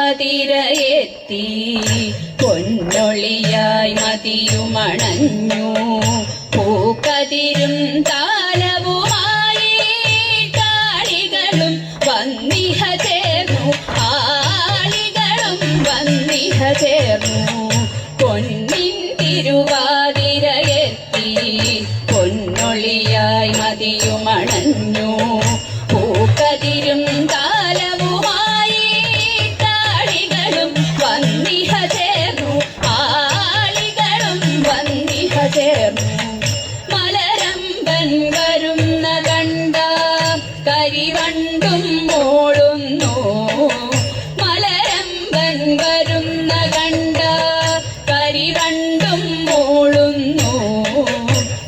തിരുവാതിരയെത്തി പൊന്നൊളിയായി മതിയുമണഞ്ഞു പൂക്കതിരും താലവുമായി കാളികളും വന്നിഹ ചേർന്നു ആളികളും വന്നിഹ ചേർന്നു പൊന്നിൻ തിരുവാതിരയെത്തി പൊന്നൊളിയായി മതിയുമണഞ്ഞു പൂക്കതിരും താലവുമായി കാളികളും വന്നിഹ ചേർന്നു ആളികളും വന്നിഹ ചേർന്നു മലരമ്പൻ വരുന്ന കണ്ട കരിവണ്ടും മോളുന്നു മലരമ്പൻ വരുന്ന കണ്ട കരിവണ്ടും മോളുന്നു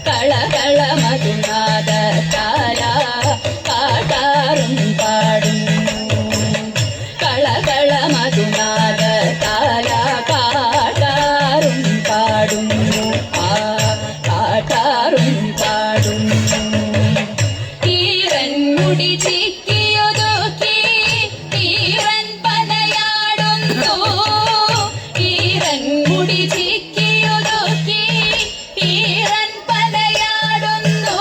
കളകള മധുനാഥ കാല കാട്ടാറും പാടുന്നു കളകള മധുനാഥ കാല കാട്ടാറും പാടുന്നു കാട്ടാറും പാടുന്നു ഈറൻ മുടി ചിക്കിയൊതുക്കി ഈറൻ പനയാടുന്നു ഈറൻ മുടി ചിക്കിയൊതുക്കി ഈറൻ പനയാടുന്നു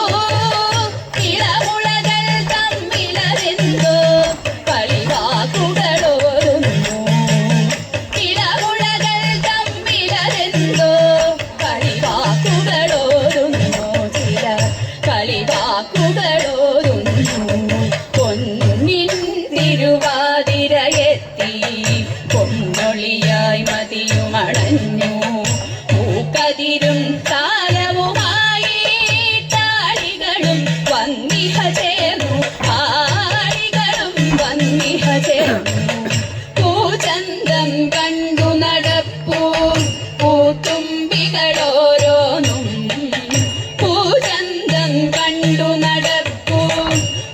ഇളമുളകൾ തമ്മിലറിന്തോ കളിവാക്കുകളോരുന്നു ഇളമുളകൾ തമ്മിലറിന്തോ കളിവാക്കുകളോരുന്നു ചില കളിവാക്കുകളോരുന്നു പൊന്നിൻ തിരുവാതിരയെത്തി പൊന്നൊളിയായി മതിയുമണഞ്ഞു പൂക്കതിരും താലവുമായി താളികളും വന്നിഹ ചേർന്നു ആളികളും വന്നിഹ ചേർന്നു പൂചന്തം കണ്ടു നടപ്പൂ പൂത്തുമ്പികളോരോന്നും പൂചന്തം കണ്ടു നടപ്പൂ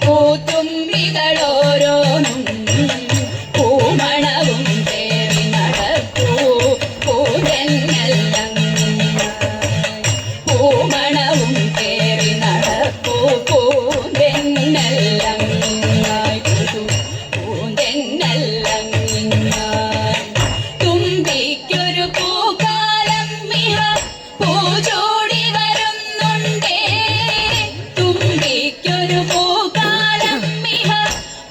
പൂത്തുമ്പികളോരോന്നും പൂമണവും തേറി നടപ്പൂ പൂതെന്നെല്ലാം പൂമണവും തേറി നടപ്പൂ പൂതെന്നെല്ലാം പൂതെന്നെല്ലാം തുമ്പിക്കൊരു പൂക്കാലം മിഹ പൂജോടി വരുന്നുണ്ടേ തുമ്പിക്കൊരു പൂക്കാലം മിഹ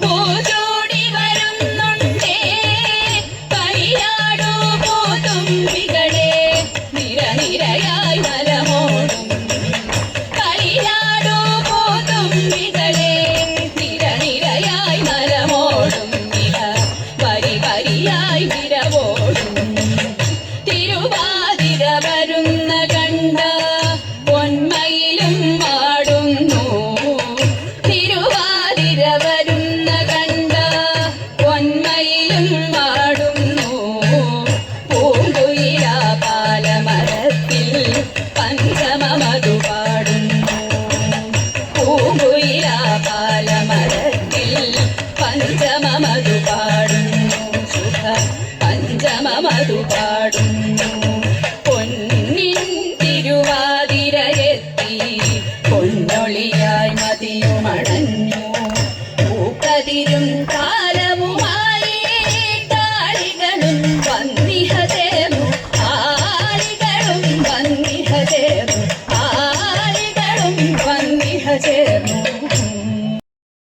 പൂജോടി വരുന്നുണ്ടേ കളിയാടൂ പൂതുമ്പികളെ നിരനിരയായി നലമോടും കളിയാടൂ പൂതുമ്പികളെ നിരനിരയായി നലമോടും ഇഹ വരി വരിയായി വിരവോടും തിരുവാതിര വരുന്ന കണ്ട പൊന്മയിലും ആടുന്നു തിരുവാതിര വരുന്ന കണ്ട പൊന്മയിലും ആടുന്നു പൂങ്കുയില പാലമരത്തിൽ പഞ്ചമമധു പാടുന്നു പൂങ്കുയില പാലമരത്തിൽ പഞ്ചമമധു പാടുന്നു സുഖ പഞ്ചമമധു പാടുന്നു പൊന്നിൻ തിരുവാതിരയെത്തി പൊന്നൊളിയായി മതിയുമണഞ്ഞു പൂക്കതിരും